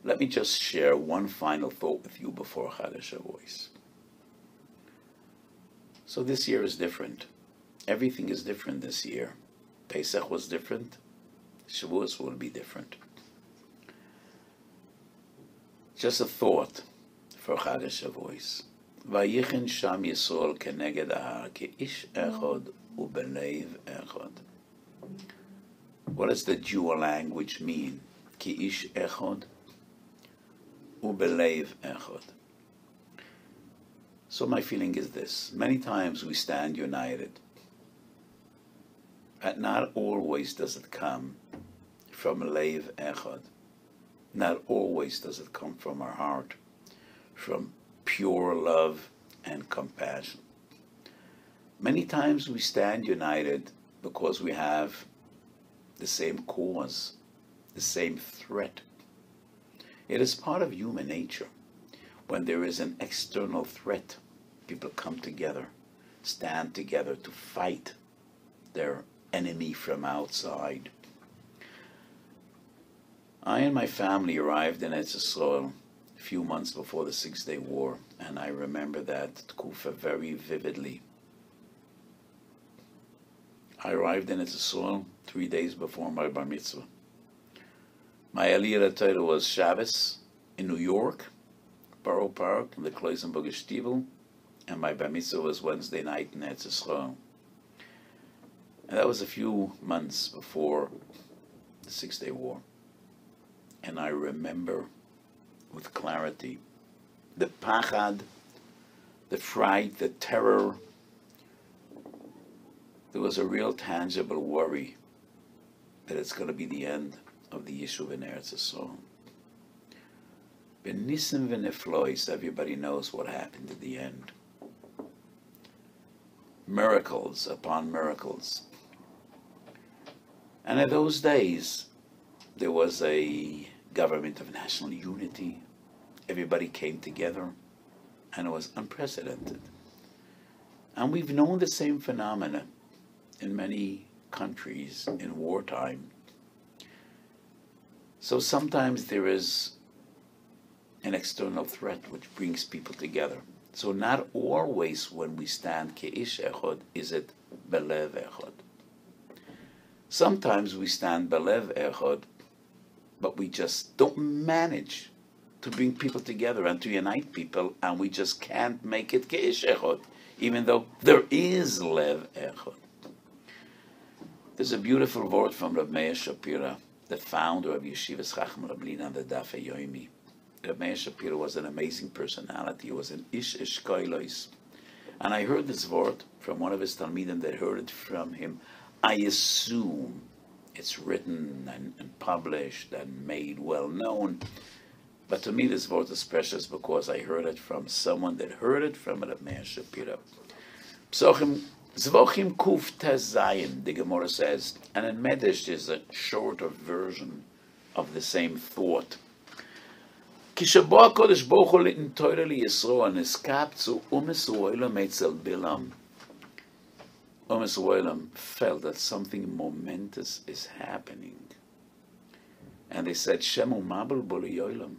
let me just share one final thought with you before Rabbi Asher Weiss. So this year is different. Everything is different this year. Pesach was different. Shavuot will be different. Just a thought for Rabbi Asher Weiss. Vayichen sham Yisrael keneged ahar keish echad ubelev echad. What does the dual language mean? Keish echad ubelev echad. So my feeling is this. Many times we stand united. But not always does it come from Leiv Echad. Not always does it come from our heart, from pure love and compassion. Many times we stand united because we have the same cause, the same threat. It is part of human nature. When there is an external threat, people come together, stand together to fight their enemy from outside. I and my family arrived in Eretz Yisrael a few months before the 6-Day War, and I remember that tkufa very vividly. I arrived in Eretz Yisrael 3 days before my bar mitzvah. My Aliyah Torah was Shabbos in New York, Borough Park, in the Kloisenberger Stiebel, and my bar mitzvah was Wednesday night in Eretz Yisrael. And that was a few months before the 6-Day War. And I remember with clarity the pachad, the fright, the terror. There was a real tangible worry that it's going to be the end of the Yishuv in Eretz Yisrael. B'nisim v'neflois, everybody knows what happened at the end. Miracles upon miracles. And in those days, there was a government of national unity. Everybody came together, and it was unprecedented. And we've known the same phenomena in many countries in wartime. So sometimes there is an external threat which brings people together. So not always when we stand keish echad is it belev echad. Sometimes we stand belev echad, but we just don't manage to bring people together and to unite people, and we just can't make it keish echad, even though there is lev echad. There's a beautiful word from Rabbi Asher Weiss, the founder of Yeshivat Chacham Rablin and the Daf Yomi. Rabbi Asher Weiss was an amazing personality. He was an ish eshkoilos. And I heard this word from one of his talmidim that heard it from him. I assume it's written and published and made well known. But to me this word is precious because I heard it from someone that heard it from Rabbi Asher Weiss. Psochim Zvochim Kuf Tez Zayin, the Gemara says, and in Medrash is a shorter version of the same thought. Kishabah Kodesh Baruch Hu Litin Torah Li Yisroel Niskap Zu Umes Uolam Eitzel Bilam. Umes Uolam felt that something momentous is happening. And they said, Shemu Mabul Boli Yolam.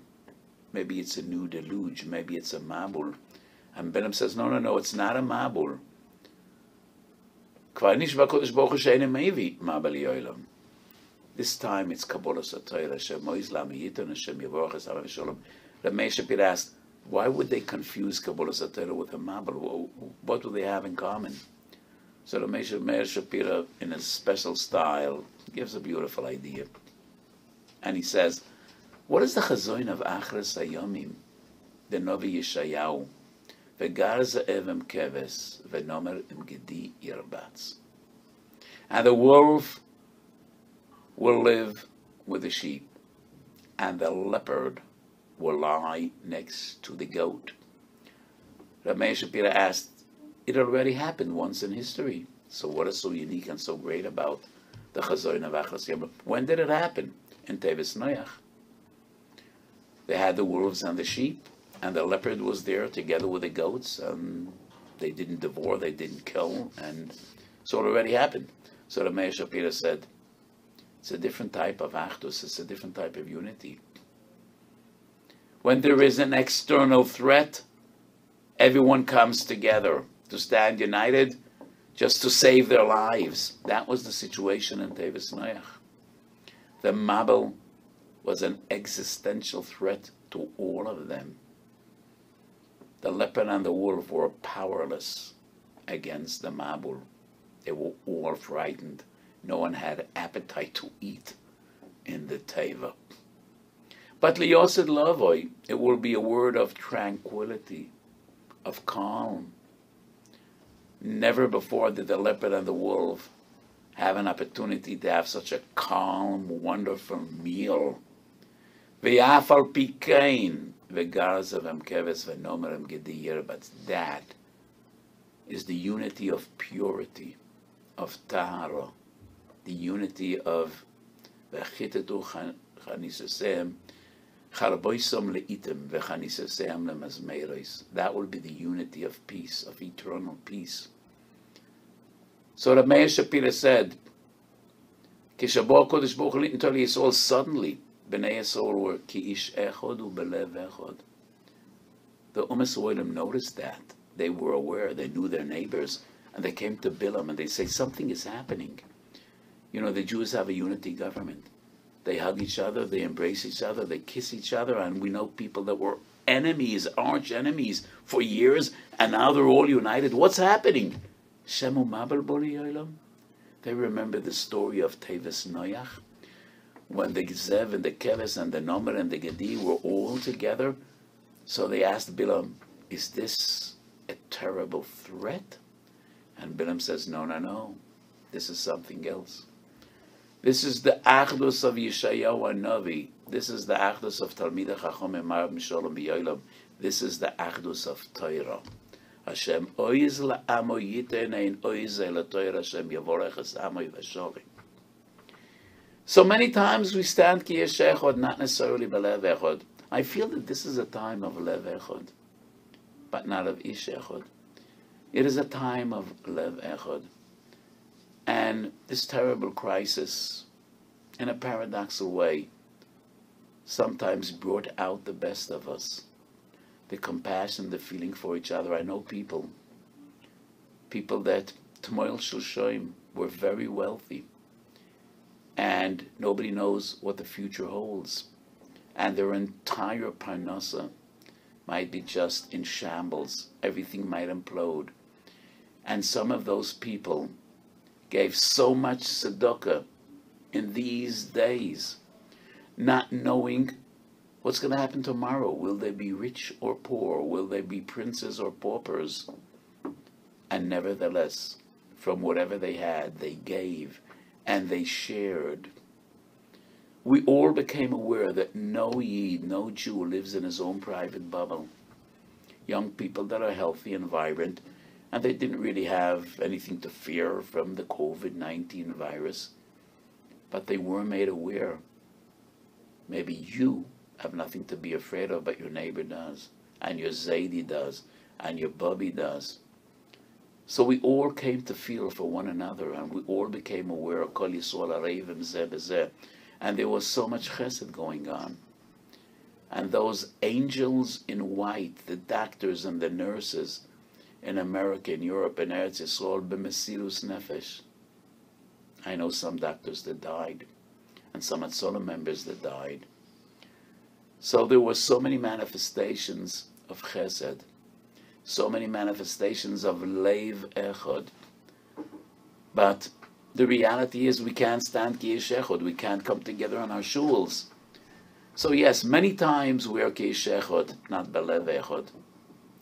Maybe it's a new deluge, maybe it's a Mabul. And Bilam says, no, it's not a Mabul. This time it's Kabbalah Satayla, Hashem Moizlam Yiton, Hashem Yavorach, Hashem Shalom. Rabbi Asher Weiss asked, why would they confuse Kabbalah Satayla with a Mabel? What do they have in common? So Rabbi Asher Weiss, in a special style, gives a beautiful idea. And he says, what is the Chazoin of Achras Hayomim, the Novi Yeshayahu? And the wolf will live with the sheep, and the leopard will lie next to the goat. Rabbi Asher Weiss asked, it already happened once in history. So what is so unique and so great about the Chazoin of Achras Hayomim? When did it happen? In Teves Noach. They had the wolves and the sheep, and the leopard was there together with the goats, and they didn't devour, they didn't kill, and so it already happened. So Rabbi Asher Weiss said, it's a different type of achdus, it's a different type of unity. When there is an external threat, everyone comes together to stand united just to save their lives. That was the situation in Tevis Noach. The Mabel was an existential threat to all of them. The leopard and the wolf were powerless against the Mabul. They were all frightened. No one had appetite to eat in the Teva. But liyosid lavoi, it will be a word of tranquility, of calm. Never before did the leopard and the wolf have an opportunity to have such a calm, wonderful meal. V'yafal pikein v'garzav keves v'nomerem gedir. But that is the unity of purity, of tahara, the unity of v'chitetu chanisasem charboisom leitim v'chanisasem lemazmeros. That will be the unity of peace, of eternal peace. So Rabbi Asher Weiss said, Kishabor Kodesh Baruch Hu Litntor Yisrael, suddenly Bnei Yisrael were ki ish echod u'belev echod. The Umas Oilim noticed that. They were aware, they knew their neighbors, and they came to Bilam and they say, something is happening. You know, the Jews have a unity government. They hug each other, they embrace each other, they kiss each other, and we know people that were enemies, arch enemies for years, and now they're all united. What's happening? Shemu Mabel Boli Yolam. They remember the story of Tevis Noach, when the Gezev and the Keves and the Nomer and the Gedi were all together. So they asked Bilam, is this a terrible threat? And Bilam says, no. This is something else. This is the Achdus of Yeshayahu Navi. This is the Achdus of Talmidei Chacham Marab Mishalom B'Yolam. This is the Achdus of Torah. Hashem oiz la'amo yitenein oiz elatoir Hashem yavorech es amo v'sholim. So many times we stand ki yesh echod, not necessarily belev echod. I feel that this is a time of lev echod, but not of ish echod. It is a time of lev echod. And this terrible crisis, in a paradoxical way, sometimes brought out the best of us. The compassion, the feeling for each other. I know people that Tmoil Shushoim were very wealthy, and nobody knows what the future holds, and their entire parnasa might be just in shambles. Everything might implode, and some of those people gave so much tzedakah in these days, not knowing what's going to happen tomorrow. Will they be rich or poor? Will they be princes or paupers? And nevertheless, from whatever they had, they gave and they shared. We all became aware that no Yid, no Jew lives in his own private bubble. Young people that are healthy and vibrant, and they didn't really have anything to fear from the COVID-19 virus, but they were made aware. Maybe you have nothing to be afraid of, but your neighbor does, and your Zaidi does, and your Bubby does. So we all came to feel for one another, and we all became aware of Kol Yisrael Arevim Zeh B'Zeh, and there was so much chesed going on. And those angels in white, the doctors and the nurses in America, in Europe, in Eretz Yisrael, b'mesirus nefesh. I know some doctors that died, and some Hatzolah members that died. So there were so many manifestations of chesed, so many manifestations of leiv echad. But the reality is we can't stand ki yesh echad. We can't come together on our shuls. So yes, many times we are ki yesh echad, not belev echad.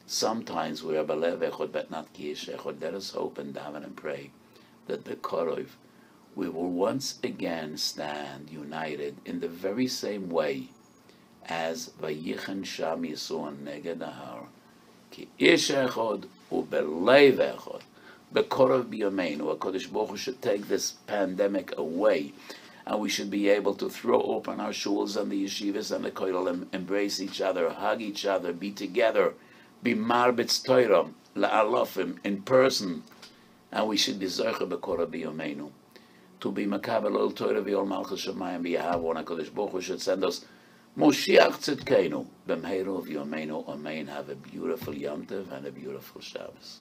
Sometimes we are belev echad, but not ki yesh echad. Let us hope and daven and pray that the Korov, we will once again stand united in the very same way as Vayichen Sham Yisrael Neged Ahar, Ki Ish Echad uBelev Echad, Bekorov B'Yameinu. HaKadosh Baruch Hu should take this pandemic away, and we should be able to throw open our shuls and the yeshivas and the koilim, embrace each other, hug each other, be together, be marbitz Torah, la'alofim, in person, and we should be Zoche Bekorov B'Yameinu, to be Makabel Ol Torah V'Ol Malchus Shemayim B'Yahav. HaKadosh Baruch Hu should send us Moshiach Tzidkenu, B'mheru V'yomeinu, Amen. Have a beautiful Yom Tov and a beautiful Shabbos.